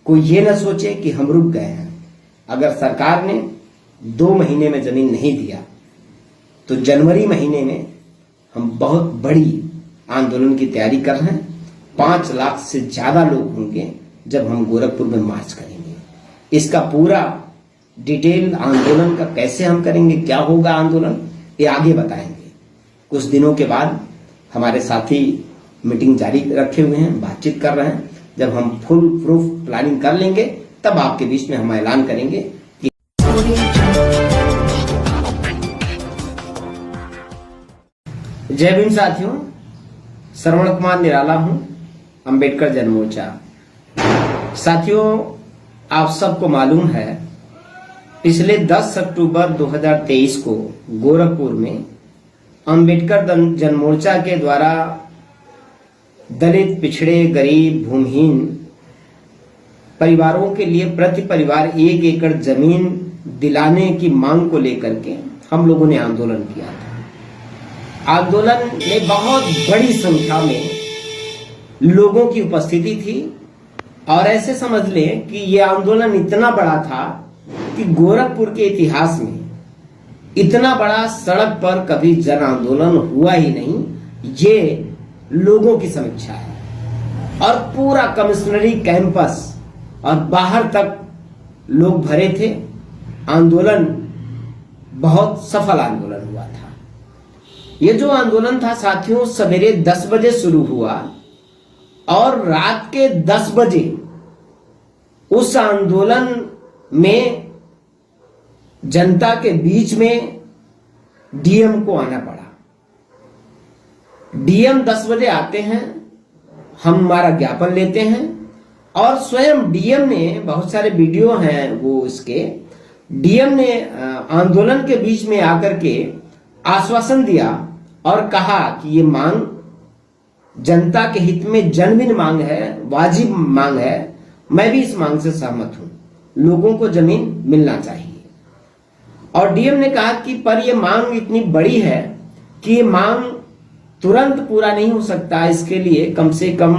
कोई ये ना सोचे कि हम रुक गए हैं। अगर सरकार ने 2 महीने में जमीन नहीं दिया तो जनवरी महीने में हम बहुत बड़ी आंदोलन की तैयारी कर रहे हैं। 5 लाख से ज्यादा लोग होंगे जब हम गोरखपुर में मार्च करेंगे। इसका पूरा डिटेल आंदोलन का कैसे हम करेंगे, क्या होगा आंदोलन, ये आगे बताएंगे। कुछ दिनों के बाद हमारे साथी मीटिंग जारी रखे हुए हैं, बातचीत कर रहे हैं। जब हम फुल प्रूफ प्लानिंग कर लेंगे तब आपके बीच में हम ऐलान करेंगे कि जय भीम साथियों, श्रवण कुमार निराला हूं, अंबेडकर जन मोर्चा। साथियों, आप सबको मालूम है पिछले 10 अक्टूबर 2023 को गोरखपुर में अंबेडकर जन मोर्चा के द्वारा दलित, पिछड़े, गरीब, भूमिहीन परिवारों के लिए प्रति परिवार 1 एकड़ जमीन दिलाने की मांग को लेकर के हम लोगों ने आंदोलन किया था। आंदोलन में बहुत बड़ी संख्या में लोगों की उपस्थिति थी और ऐसे समझ लें कि यह आंदोलन इतना बड़ा था कि गोरखपुर के इतिहास में इतना बड़ा सड़क पर कभी जन आंदोलन हुआ ही नहीं। ये लोगों की समीक्षा है और पूरा कमिश्नरी कैंपस और बाहर तक लोग भरे थे। आंदोलन बहुत सफल आंदोलन हुआ था। ये जो आंदोलन था साथियों, सवेरे 10 बजे शुरू हुआ और रात के 10 बजे उस आंदोलन में जनता के बीच में डीएम को आना पड़ा। डीएम 10 बजे आते हैं, हम हमारा ज्ञापन लेते हैं और स्वयं डीएम ने, बहुत सारे वीडियो हैं वो इसके, डीएम ने आंदोलन के बीच में आकर के आश्वासन दिया और कहा कि ये मांग जनता के हित में जनविन मांग है, वाजिब मांग है। मैं भी इस मांग से सहमत हूं, लोगों को जमीन मिलना चाहिए। और डीएम ने कहा कि पर यह मांग इतनी बड़ी है कि ये मांग तुरंत पूरा नहीं हो सकता, इसके लिए कम से कम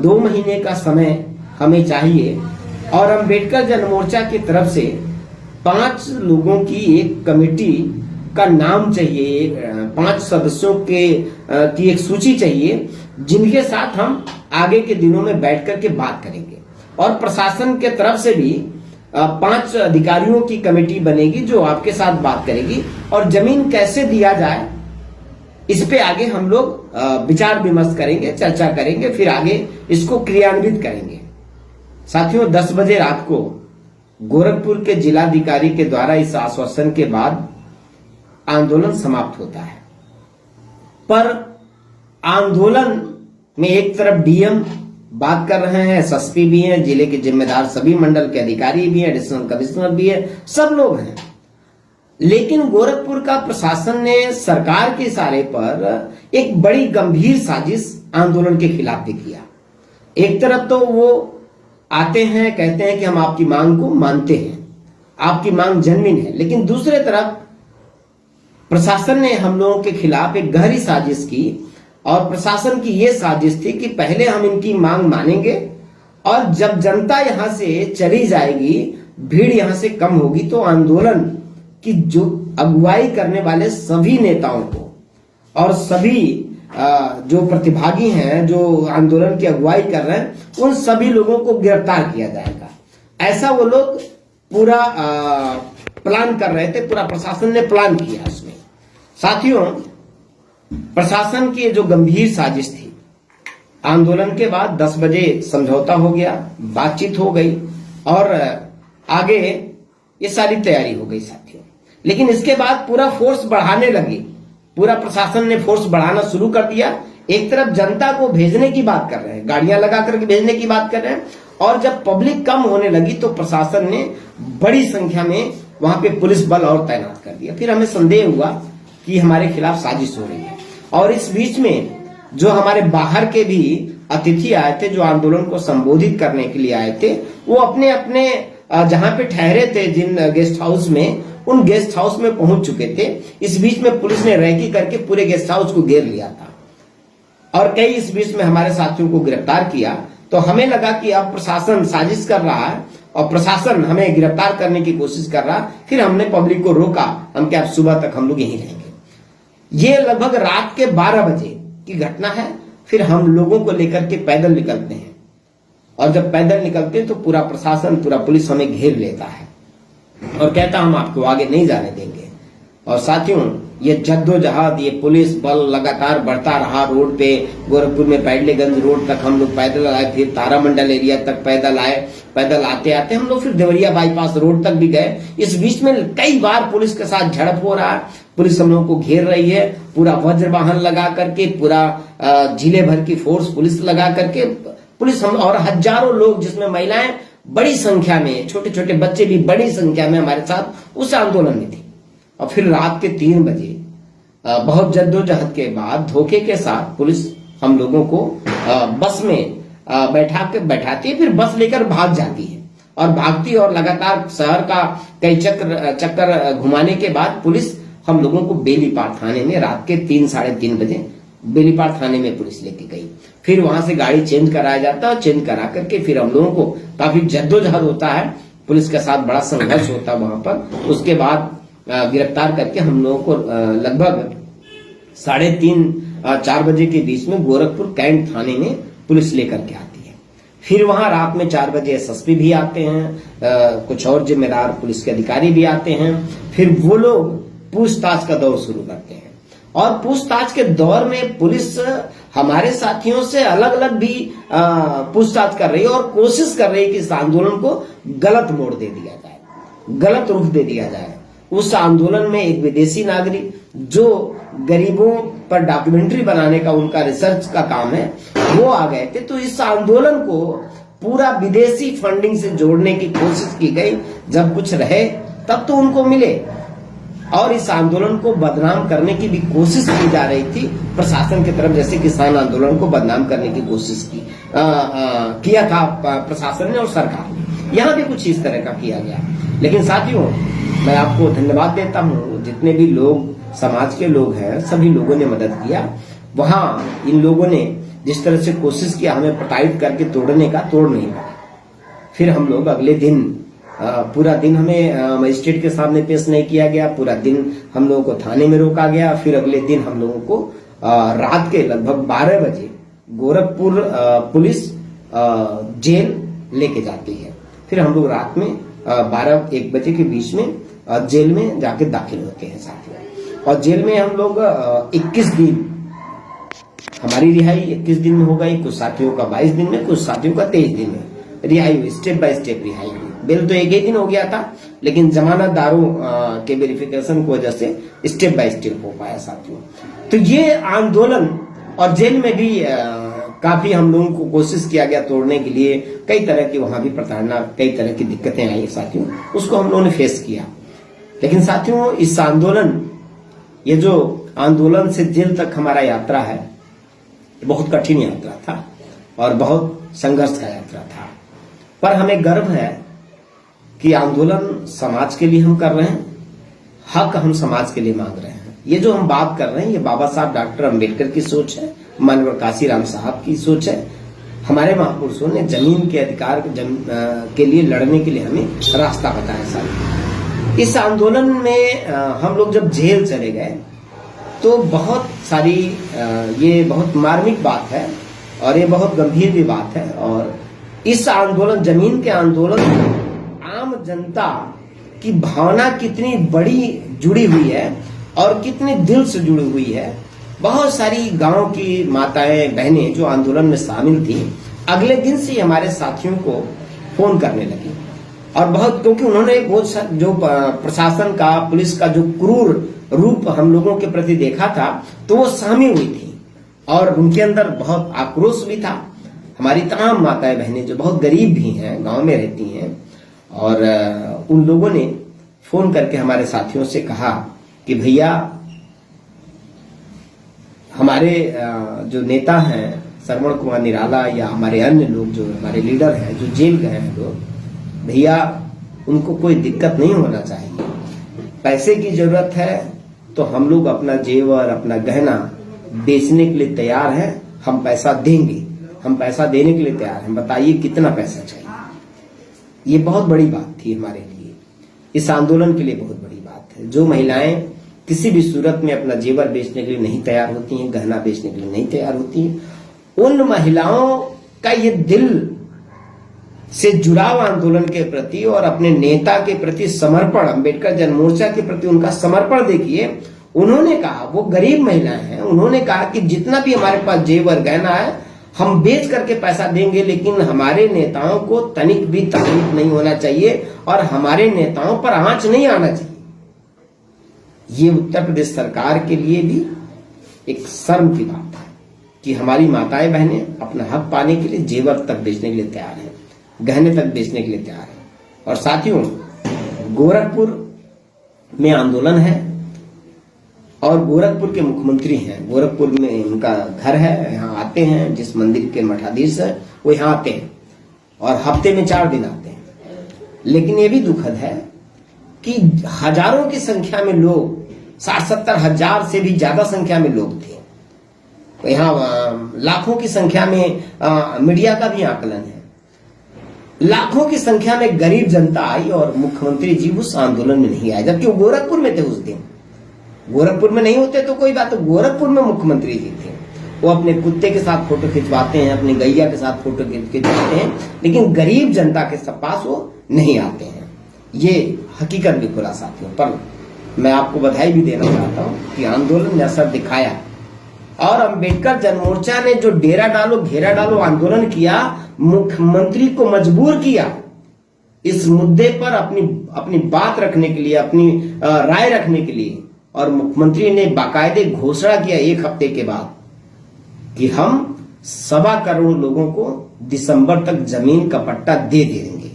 2 महीने का समय हमें चाहिए। और अंबेडकर जन मोर्चा की तरफ से 5 लोगों की एक कमेटी का नाम चाहिए, 5 सदस्यों की एक सूची चाहिए जिनके साथ हम आगे के दिनों में बैठ करके बात करेंगे। और प्रशासन के तरफ से भी 5 अधिकारियों की कमेटी बनेगी जो आपके साथ बात करेगी और जमीन कैसे दिया जाए इस पे आगे हम लोग विचार विमर्श करेंगे, चर्चा करेंगे, फिर आगे इसको क्रियान्वित करेंगे। साथियों, 10 बजे रात को गोरखपुर के जिलाधिकारी के द्वारा इस आश्वासन के बाद आंदोलन समाप्त होता है। पर आंदोलन में एक तरफ डीएम बात कर रहे हैं, एसएसपी भी हैं, जिले के जिम्मेदार सभी मंडल के अधिकारी भी हैं, एडिशनल कमिश्नर भी है, सब लोग हैं। लेकिन गोरखपुर का प्रशासन ने सरकार के इशारे पर एक बड़ी गंभीर साजिश आंदोलन के खिलाफ भी किया। एक तरफ तो वो आते हैं, कहते हैं कि हम आपकी मांग को मानते हैं, आपकी मांग जनविन है, लेकिन दूसरे तरफ प्रशासन ने हम लोगों के खिलाफ एक गहरी साजिश की। और प्रशासन की यह साजिश थी कि पहले हम इनकी मांग मानेंगे और जब जनता यहां से चली जाएगी, भीड़ यहां से कम होगी, तो आंदोलन की जो अगुवाई करने वाले सभी नेताओं को और सभी जो प्रतिभागी हैं, जो आंदोलन की अगुवाई कर रहे हैं, उन सभी लोगों को गिरफ्तार किया जाएगा। ऐसा वो लोग पूरा प्लान कर रहे थे, पूरा प्रशासन ने प्लान किया उसमें। साथियों, प्रशासन की जो गंभीर साजिश थी, आंदोलन के बाद 10 बजे समझौता हो गया, बातचीत हो गई और आगे ये सारी तैयारी हो गई साथियों। लेकिन इसके बाद पूरा फोर्स बढ़ाने लगे, पूरा प्रशासन ने फोर्स बढ़ाना शुरू कर दिया। एक तरफ जनता को भेजने की बात कर रहे हैं, गाड़ियां लगा करके भेजने की बात कर रहे हैं, और जब पब्लिक कम होने लगी तो प्रशासन ने बड़ी संख्या में वहां पे पुलिस बल और तैनात कर दिया। फिर हमें संदेह हुआ कि हमारे खिलाफ साजिश हो रही है। और इस बीच में जो हमारे बाहर के भी अतिथि आए थे, जो आंदोलन को संबोधित करने के लिए आए थे, वो अपने अपने जहां पे ठहरे थे, जिन गेस्ट हाउस में, उन गेस्ट हाउस में पहुंच चुके थे। इस बीच में पुलिस ने रैकी करके पूरे गेस्ट हाउस को घेर लिया था और कई इस बीच में हमारे साथियों को गिरफ्तार किया। तो हमें लगा कि अब प्रशासन साजिश कर रहा है और प्रशासन हमें गिरफ्तार करने की कोशिश कर रहा है। फिर हमने पब्लिक को रोका, हम क्या सुबह तक हम लोग यहीं रहेंगे। ये लगभग रात के 12 बजे की घटना है। फिर हम लोगों को लेकर के पैदल निकलते हैं और जब पैदल निकलते हैं तो पूरा प्रशासन, पूरा पुलिस हमें घेर लेता है और कहता हम आपको आगे नहीं जाने देंगे। और साथियों, ये जद्दोजहद, ये पुलिस बल लगातार बढ़ता रहा। रोड पे गोरखपुर में पैडलेगंज रोड तक हम लोग पैदल आए, फिर तारामंडल एरिया तक पैदल आए। पैदल आते आते हम लोग फिर देवरिया बाईपास रोड तक भी गए। इस बीच में कई बार पुलिस के साथ झड़प हो रहा है। पुलिस हम लोग को घेर रही है, पूरा वज्र वाहन लगा करके, पूरा जिले भर की फोर्स पुलिस लगा करके पुलिस हम, और हजारों लोग जिसमें महिलाएं बड़ी संख्या में, छोटे छोटे बच्चे भी बड़ी संख्या में हमारे साथ उस आंदोलन में थे। और फिर रात के 3 बजे बहुत जद्दोजहद के बाद धोखे के साथ पुलिस हम लोगों को बस में बैठाती है, फिर बस लेकर भाग जाती है। और भागती और लगातार शहर का कई चक्कर घुमाने के बाद पुलिस हम लोगों को बेलीपार थाने में रात के 3 साढ़े 3 बजे बेलीपार थाने में पुलिस लेके गई। फिर वहां से गाड़ी चेंज कराया जाता है और चेंज करा करके फिर हम लोगों को काफी जद्दोजहद होता है, पुलिस के साथ बड़ा संघर्ष होता है वहां पर। उसके बाद गिरफ्तार करके हम लोगों को लगभग 3:30-4 बजे के बीच में गोरखपुर कैंट थाने में पुलिस लेकर के आती है। फिर वहां रात में 4 बजे एसएसपी भी आते हैं, कुछ और जिम्मेदार पुलिस के अधिकारी भी आते हैं। फिर वो लोग पूछताछ का दौर शुरू करते हैं और पूछताछ के दौर में पुलिस हमारे साथियों से अलग अलग भी पूछताछ कर रही है और कोशिश कर रही है कि इस आंदोलन को गलत मोड़ दे दिया जाए, गलत रुख दे दिया जाए। उस आंदोलन में एक विदेशी नागरिक जो गरीबों पर डॉक्यूमेंट्री बनाने का उनका रिसर्च का काम है, वो आ गए थे। तो इस आंदोलन को पूरा विदेशी फंडिंग से जोड़ने की कोशिश की गई। जब कुछ रहे तब तो उनको मिले, और इस आंदोलन को बदनाम करने की भी कोशिश की जा रही थी प्रशासन की तरफ। जैसे किसान आंदोलन को बदनाम करने की कोशिश किया था प्रशासन ने और सरकार ने, यहां भी कुछ इस तरह का किया गया। लेकिन साथियों, मैं आपको धन्यवाद देता हूं, जितने भी लोग समाज के लोग हैं सभी लोगों ने मदद किया। वहां इन लोगों ने जिस तरह से कोशिश किया हमें प्रताड़ित करके तोड़ने का, तोड़ नहीं पाए। फिर हम लोग अगले दिन पूरा दिन हमें मजिस्ट्रेट के सामने पेश नहीं किया गया, पूरा दिन हम लोगों को थाने में रोका गया। फिर अगले दिन हम लोगों को रात के लगभग 12 बजे गोरखपुर पुलिस जेल लेके जाती है। फिर हम लोग रात में 12-1 बजे के बीच में जेल में जाके दाखिल होते हैं साथियों। और जेल में हम लोग 21 दिन, हमारी रिहाई 21 दिन में हो गई, कुछ साथियों का 22 दिन में, कुछ साथियों का 23 दिन में रिहाई हुई। स्टेप बाय स्टेप रिहाई हुई। बेल तो एक ही दिन हो गया था, लेकिन जमानतदारों के वेरिफिकेशन की वजह से स्टेप बाय स्टेप हो पाया साथियों। तो ये आंदोलन, और जेल में भी काफी हम लोगों को कोशिश किया गया तोड़ने के लिए। कई तरह की वहां भी प्रताड़ना, कई तरह की दिक्कतें आई साथियों, उसको हम लोगों ने फेस किया। लेकिन साथियों, इस आंदोलन, ये जो आंदोलन से जेल तक हमारा यात्रा है, बहुत कठिन यात्रा था और बहुत संघर्ष का यात्रा था। पर हमें गर्व है कि आंदोलन समाज के लिए हम कर रहे हैं, हक हम समाज के लिए मांग रहे हैं। ये जो हम बात कर रहे हैं, ये बाबा साहब डॉक्टर अंबेडकर की सोच है, माननीय काशीराम साहब की सोच है। हमारे महापुरुषों ने जमीन के अधिकार के लिए लड़ने के लिए हमें रास्ता बताया साहब। इस आंदोलन में हम लोग जब जेल चले गए तो बहुत सारी, ये बहुत मार्मिक बात है और ये बहुत गंभीर भी बात है। और इस आंदोलन, जमीन के आंदोलन, आम जनता की भावना कितनी बड़ी जुड़ी हुई है और कितने दिल से जुड़ी हुई है। बहुत सारी गांव की माताएं बहनें जो आंदोलन में शामिल थी, अगले दिन से हमारे साथियों को फोन करने लगी। और बहुत, क्योंकि उन्होंने बहुत जो प्रशासन का, पुलिस का जो क्रूर रूप हम लोगों के प्रति देखा था, तो वो सहमी हुई थी और उनके अंदर बहुत आक्रोश भी था। हमारी तमाम माताएं बहनें जो बहुत गरीब भी हैं, गांव में रहती हैं, और उन लोगों ने फोन करके हमारे साथियों से कहा कि भैया, हमारे जो नेता हैं श्रवण कुमार निराला या हमारे अन्य लोग जो हमारे लीडर हैं, जो जेल गए हैं लोग, भैया उनको कोई दिक्कत नहीं होना चाहिए। पैसे की जरूरत है तो हम लोग अपना जेवर, अपना गहना बेचने के लिए तैयार हैं, हम पैसा देंगे। हम पैसा देने के लिए तैयार हैं, बताइए कितना पैसा चाहिए। ये बहुत बड़ी बात थी हमारे लिए, इस आंदोलन के लिए बहुत बड़ी बात है। जो महिलाएं किसी भी सूरत में अपना जेवर बेचने के लिए नहीं तैयार होती हैं, गहना बेचने के लिए नहीं तैयार होती हैं, उन महिलाओं का ये दिल से जुड़ाव आंदोलन के प्रति और अपने नेता के प्रति समर्पण, अंबेडकर जन मोर्चा के प्रति उनका समर्पण देखिए। उन्होंने कहा, वो गरीब महिलाएं हैं, उन्होंने कहा कि जितना भी हमारे पास जेवर गहना है हम बेच करके पैसा देंगे, लेकिन हमारे नेताओं को तनिक भी तकलीफ नहीं होना चाहिए और हमारे नेताओं पर आंच नहीं आना चाहिए। ये उत्तर प्रदेश सरकार के लिए भी एक शर्म की बात है कि हमारी माताएं बहनें अपना हक पाने के लिए जेवर तक बेचने के लिए तैयार हैं, गहने तक बेचने के लिए तैयार हैं। और साथियों, गोरखपुर में आंदोलन है और गोरखपुर के मुख्यमंत्री हैं, गोरखपुर में उनका घर है, यहाँ आते हैं, जिस मंदिर के मठाधीश है वो यहाँ आते हैं और हफ्ते में 4 दिन आते हैं। लेकिन ये भी दुखद है कि हजारों की संख्या में लोग, 60-70 हजार से भी ज्यादा संख्या में लोग थे यहाँ, लाखों की संख्या में मीडिया का भी आकलन है, लाखों की संख्या में गरीब जनता आई और मुख्यमंत्री जी उस आंदोलन में नहीं आए, जबकि वो गोरखपुर में थे उस दिन। गोरखपुर में नहीं होते तो कोई बात, तो गोरखपुर में मुख्यमंत्री जी थे। वो अपने कुत्ते के साथ फोटो खिंचवाते हैं, अपनी गैया के साथ फोटो खिंचवाते हैं, लेकिन गरीब जनता के पास वो नहीं आते हैं। ये हकीकत भी खुला साथियों। पर मैं आपको बधाई भी देना चाहता हूं कि आंदोलन ने असर दिखाया और अंबेडकर जनमोर्चा ने जो डेरा डालो घेरा डालो आंदोलन किया, मुख्यमंत्री को मजबूर किया इस मुद्दे पर अपनी बात रखने के लिए, अपनी राय रखने के लिए। और मुख्यमंत्री ने बाकायदे घोषणा किया 1 हफ्ते के बाद कि हम 1.25 करोड़ लोगों को दिसंबर तक जमीन का पट्टा दे देंगे।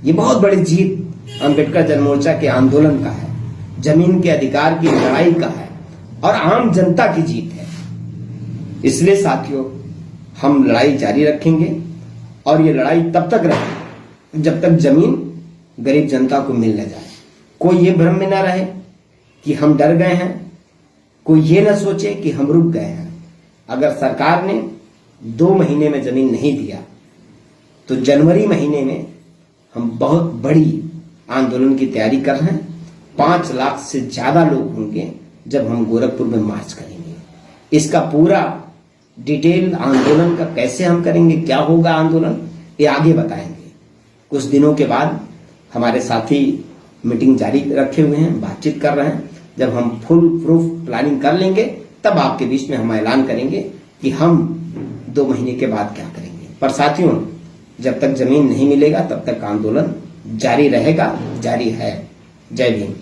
ये बहुत बड़ी जीत अंबेडकर जनमोर्चा के आंदोलन का है, जमीन के अधिकार की लड़ाई का है और आम जनता की जीत है। इसलिए साथियों, हम लड़ाई जारी रखेंगे और ये लड़ाई तब तक रहे जब तक जमीन गरीब जनता को मिल न जाए। कोई ये भ्रम में ना रहे कि हम डर गए हैं, कोई ये ना सोचे कि हम रुक गए हैं। अगर सरकार ने 2 महीने में जमीन नहीं दिया तो जनवरी महीने में हम बहुत बड़ी आंदोलन की तैयारी कर रहे हैं। 5 लाख से ज्यादा लोग होंगे जब हम गोरखपुर में मार्च करेंगे। इसका पूरा डिटेल आंदोलन का कैसे हम करेंगे, क्या होगा आंदोलन, ये आगे बताएंगे। कुछ दिनों के बाद हमारे साथी मीटिंग जारी रखे हुए हैं, बातचीत कर रहे हैं। जब हम फुल प्रूफ प्लानिंग कर लेंगे तब आपके बीच में हम ऐलान करेंगे कि हम 2 महीने के बाद क्या करेंगे। पर साथियों, जब तक जमीन नहीं मिलेगा तब तक आंदोलन जारी रहेगा, जारी है। जय भीम।